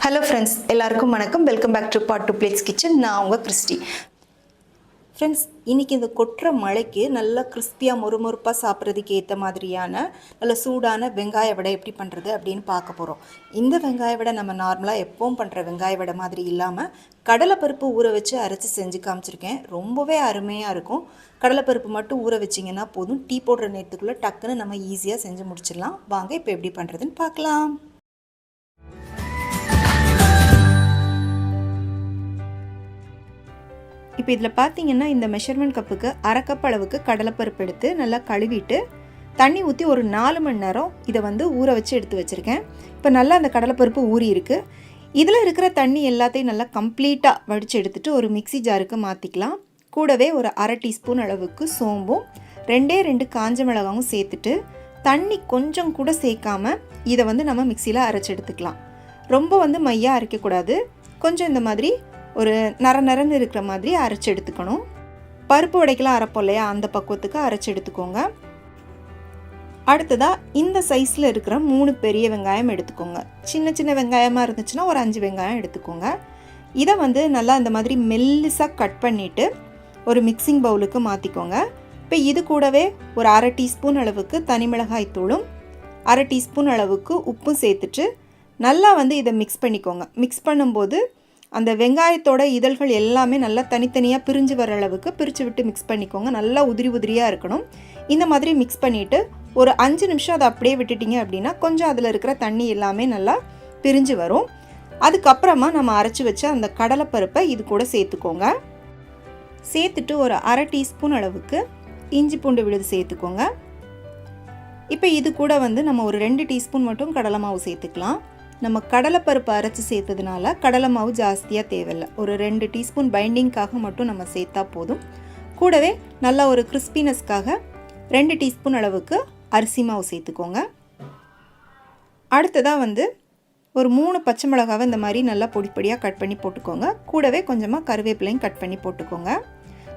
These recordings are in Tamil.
Hello friends, எல்லாருக்கும் வணக்கம். Welcome back to Part 2 Plates Kitchen. நான் உங்க கிறிஸ்டி. Friends, இன்னைக்கு இந்த கொற்ற மழைக்கு நல்ல கிறிஸ்பியா மொறுமொறுப்பா சாப்பிடுறதுக்கு ஏத்த மாதிரியான நல்ல சூடான வெங்காய வடை எப்படி பண்றது அப்படினு பார்க்க போறோம். இந்த வெங்காய வடை நம்ம நார்மலா எப்பவும் பண்ற வெங்காய வடை மாதிரி இல்லாம கடலை பருப்பு ஊற வச்சு அரைச்சு செஞ்சு காமிச்சிருக்கேன். ரொம்பவே அருமையா இருக்கும். கடலை பருப்பு மட்டும் ஊற வச்சீங்கன்னா போதும். டீ போடுற நேரத்துக்குள்ள டக்குன்னு நம்ம ஈஸியா செஞ்சு முடிச்சிடலாம். வாங்க இப்போ எப்படி பண்றதுன்னு பார்க்கலாம். இப்போ இதில் பார்த்தீங்கன்னா இந்த மெஷர்மெண்ட் கப்புக்கு அரை கப் அளவுக்கு கடலைப்பருப்பு எடுத்து நல்லா கழுவிட்டு தண்ணி ஊற்றி ஒரு 4 மணி நேரம் இதை ஊற வச்சு எடுத்து வச்சுருக்கேன். இப்போ நல்லா அந்த கடலைப்பருப்பு ஊறி இருக்குது. இதில் இருக்கிற தண்ணி எல்லாத்தையும் நல்லா கம்ப்ளீட்டாக வடித்து எடுத்துகிட்டு ஒரு மிக்சி ஜாருக்கு மாற்றிக்கலாம். கூடவே ஒரு அரை டீஸ்பூன் அளவுக்கு சோம்பும் 2 காஞ்ச மிளகாவும் சேர்த்துட்டு தண்ணி கொஞ்சம் கூட சேர்க்காம இதை நம்ம மிக்சியில் அரைச்சி எடுத்துக்கலாம். ரொம்ப மையாக அரைக்கக்கூடாது. கொஞ்சம் இந்த மாதிரி ஒரு நரன்னு இருக்கிற மாதிரி அரைச்சி எடுத்துக்கணும். பருப்பு வடைக்கெல்லாம் அரைப்போம் இல்லையா, அந்த பக்குவத்துக்கு அரைச்சி எடுத்துக்கோங்க. அடுத்ததாக இந்த சைஸில் இருக்கிற 3 பெரிய வெங்காயம் எடுத்துக்கோங்க. சின்ன சின்ன வெங்காயமாக இருந்துச்சுன்னா ஒரு 5 வெங்காயம் எடுத்துக்கோங்க. இதை நல்லா இந்த மாதிரி மெல்லிசாக கட் பண்ணிவிட்டு ஒரு மிக்சிங் பவுலுக்கு மாற்றிக்கோங்க. இப்போ இது கூடவே ஒரு அரை டீஸ்பூன் அளவுக்கு தனி மிளகாய் தூளும் அரை டீஸ்பூன் அளவுக்கு உப்பும் சேர்த்துட்டு நல்லா இதை மிக்ஸ் பண்ணிக்கோங்க. மிக்ஸ் பண்ணும்போது அந்த வெங்காயத்தோட இதழ்கள் எல்லாமே நல்லா தனித்தனியாக பிரிஞ்சு வர அளவுக்கு பிரித்து விட்டு மிக்ஸ் பண்ணிக்கோங்க. நல்லா உதிரியாக இருக்கணும். இந்த மாதிரி மிக்ஸ் பண்ணிவிட்டு ஒரு 5 நிமிஷம் அதை அப்படியே விட்டுட்டிங்க அப்படின்னா கொஞ்சம் அதில் இருக்கிற தண்ணி எல்லாமே நல்லா பிரிஞ்சு வரும். அதுக்கப்புறமா நம்ம அரைச்சி வச்ச அந்த கடலைப்பருப்பை இது கூட சேர்த்துக்கோங்க. சேர்த்துட்டு ஒரு அரை டீஸ்பூன் அளவுக்கு இஞ்சி பூண்டு விழுது சேர்த்துக்கோங்க. இப்போ இது கூட நம்ம ஒரு 2 டீஸ்பூன் மட்டும் கடலை மாவு சேர்த்துக்கலாம். நம்ம கடலைப்பருப்பு அரைச்சி சேர்த்ததுனால கடலை மாவு ஜாஸ்தியாக தேவையில்லை. ஒரு 2 டீஸ்பூன் பைண்டிங்காக மட்டும் நம்ம சேர்த்தா போதும். கூடவே நல்லா ஒரு கிறிஸ்பினஸ்க்காக 2 டீஸ்பூன் அளவுக்கு அரிசி மாவு சேர்த்துக்கோங்க. அடுத்ததாக ஒரு 3 பச்சை மிளகாவை இந்த மாதிரி நல்லா பொடிப்பொடியாக கட் பண்ணி போட்டுக்கோங்க. கூடவே கொஞ்சமாக கருவேப்பிலையும் கட் பண்ணி போட்டுக்கோங்க.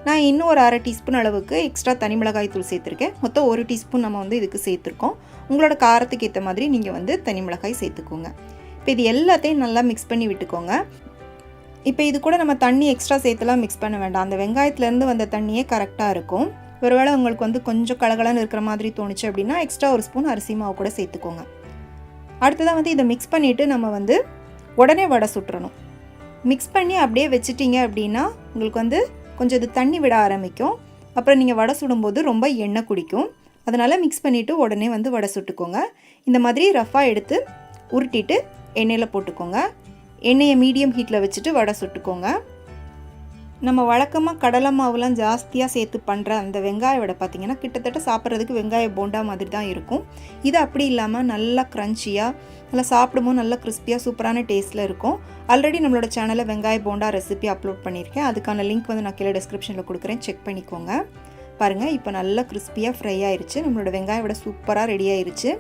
நான் இன்னும் ஒரு அரை டீஸ்பூன் அளவுக்கு எக்ஸ்ட்ரா தனி மிளகாய் தூள் சேர்த்துருக்கேன். மொத்தம் 1 டீஸ்பூன் நம்ம இதுக்கு சேர்த்துருக்கோம். உங்களோட காரத்துக்கு ஏற்ற மாதிரி நீங்கள் தனி மிளகாய் சேர்த்துக்கோங்க. இப்போ இது எல்லாத்தையும் நல்லா மிக்ஸ் பண்ணி விட்டுக்கோங்க. இப்போ இது கூட நம்ம தண்ணி எக்ஸ்ட்ரா சேர்த்துலாம் மிக்ஸ் பண்ண வேண்டாம். அந்த வெங்காயத்துலேருந்து வந்த தண்ணியே கரெக்டாக இருக்கும். ஒருவேளை உங்களுக்கு கொஞ்சம் கலகலன்னு இருக்கிற மாதிரி தோணுச்சு அப்படின்னா எக்ஸ்ட்ரா ஒரு ஸ்பூன் அரிசி மாவு கூட சேர்த்துக்கோங்க. அடுத்ததாக இதை மிக்ஸ் பண்ணிவிட்டு நம்ம உடனே வடை சுட்டுறணும். மிக்ஸ் பண்ணி அப்படியே வச்சுட்டிங்க அப்படின்னா உங்களுக்கு கொஞ்சம் இது தண்ணி விட ஆரம்பிக்கும். அப்புறம் நீங்கள் வடை சுடும்போது ரொம்ப எண்ணெய் குடிக்கும். அதனால் மிக்ஸ் பண்ணிவிட்டு உடனே வடை சுட்டுக்கோங்க. இந்த மாதிரி ரஃபாக எடுத்து உருட்டிட்டு எண்ணெயில் போட்டுக்கோங்க. எண்ணெயை மீடியம் ஹீட்டில் வச்சுட்டு வடை சுட்டுக்கோங்க. நம்ம வழக்கமாக கடலை மாவுலாம் ஜாஸ்தியாக சேர்த்து பண்ணுற அந்த வெங்காய வடை பார்த்திங்கன்னா கிட்டத்தட்ட சாப்பிட்றதுக்கு வெங்காய போண்டா மாதிரி தான் இருக்கும். இது அப்படி இல்லாமல் நல்லா க்ரன்ச்சியாக நல்லா சாப்பிடும்போது நல்லா கிறிஸ்பியாக சூப்பரான டேஸ்ட்டில் இருக்கும். ஆல்ரெடி நம்மளோட சேனலில் வெங்காய போண்டா ரெசிபி அப்லோட் பண்ணியிருக்கேன். அதுக்கான லிங்க் நான் கீழே டிஸ்கிரிப்ஷனில் கொடுக்குறேன், செக் பண்ணிக்கோங்க. பாருங்கள், இப்போ நல்லா கிறிஸ்பியாக ஃப்ரை ஆயிடுச்சு. நம்மளோட வெங்காய வடை சூப்பராக ரெடி ஆயிடுச்சு.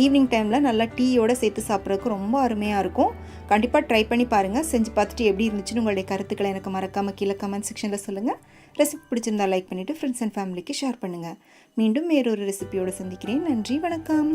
ஈவினிங் டைமில் நல்லா டீயோடு சேர்த்து சாப்பிட்றதுக்கு ரொம்ப அருமையாக இருக்கும். கண்டிப்பாக ட்ரை பண்ணி பாருங்கள். செஞ்சு பார்த்துட்டு எப்படி இருந்துச்சுன்னு உங்களுடைய கருத்துக்களை எனக்கு மறக்காமல் கீழே கமெண்ட் செக்ஷனில் சொல்லுங்கள். ரெசிபி பிடிச்சிருந்தா லைக் பண்ணிவிட்டு ஃப்ரெண்ட்ஸ் அண்ட் ஃபேமிலிக்கு ஷேர் பண்ணுங்கள். மீண்டும் வேறொரு ரெசிபியோடு சந்திக்கிறேன். நன்றி, வணக்கம்.